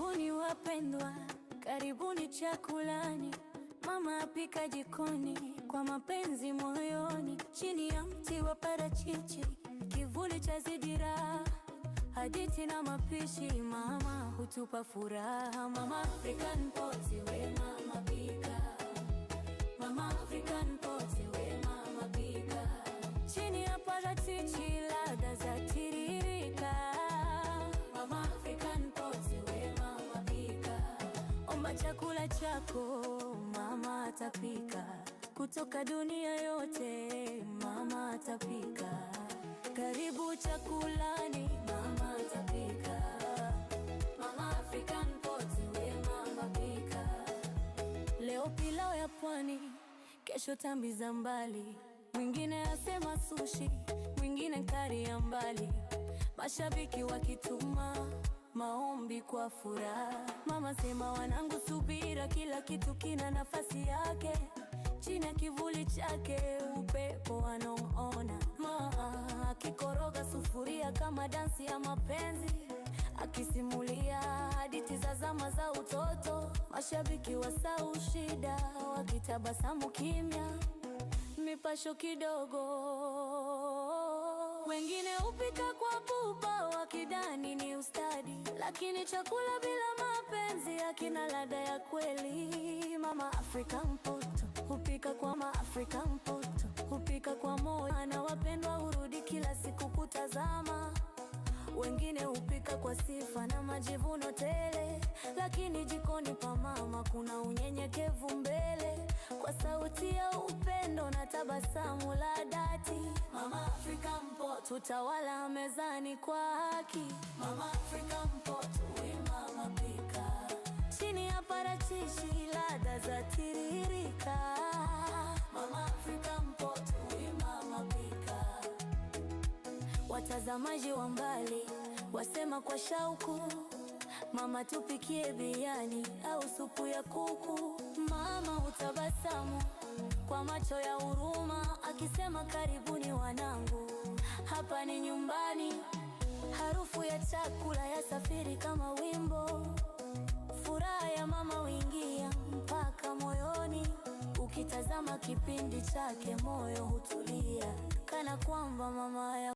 Karibuni wapendwa, karibuni chakulani. Mama apika jikoni kwa mapenzi moyoni, chini ya mti wa parachichi, kivuli cha zidira, hadithi na mapishi. Mama hutupa furaha. Mama African Pot, we mama pika. Mama African Pot, we mama pika. Chini ya parachichi, ladha za tiririka. Mama African Pot, we mama pika. Omba chakula chako, mama atapika. Kutoka dunia yote, mama atapika. Karibu chakulani, mama atapika. Mama African Pot, we mama pika. Leo pilau ya pwani, kesho tambi za mbali. Mwingine asema sushi, mwingine kari ya mbali. Mashabiki wakituma maombi kwa furaha. Mama sema wanangu subira, kila kitu kina nafasi yake. Chini ya kivuli chake upepo wanaona. Mama akikoroga sufuria kama dansi ya mapenzi, akisimulia hadithi za zama za utoto. Mashabiki wasahau shida, wakitabasamu kimya, mipasho kidogo. Wengine upika kwa pupa, wakidhani ni ustadi, lakini chakula bila mapenzi hakina ladha ya kweli. Mama African Pot hupika kwa African Pot, hupika kwa moyo, na wapendwa hurudi kila siku kutazama. Wengine hupika kwa sifa na majivuno tele, lakini jikoni pa mama kuna unyenyekevu mbele. Kwa sauti ya upendo na tabasamu la dhati, Mama African Pot utawala mezani kwa haki. Mama African Pot, we mama pika. Chini ya parachichi, ladha za tiririka. Mama African Pot, we mama pika. Watazamaji wa mbali wasema kwa shauku, mama tupikie biriani au supu ya kuku. Mama utabasamu kwa macho ya huruma, akisema karibuni wanangu, hapa ni nyumbani. Harufu ya chakula ya safiri kama wimbo, furaha ya mama huingia mpaka moyoni. Ukitazama kipindi chake moyo hutulia, kana kwamba mama ya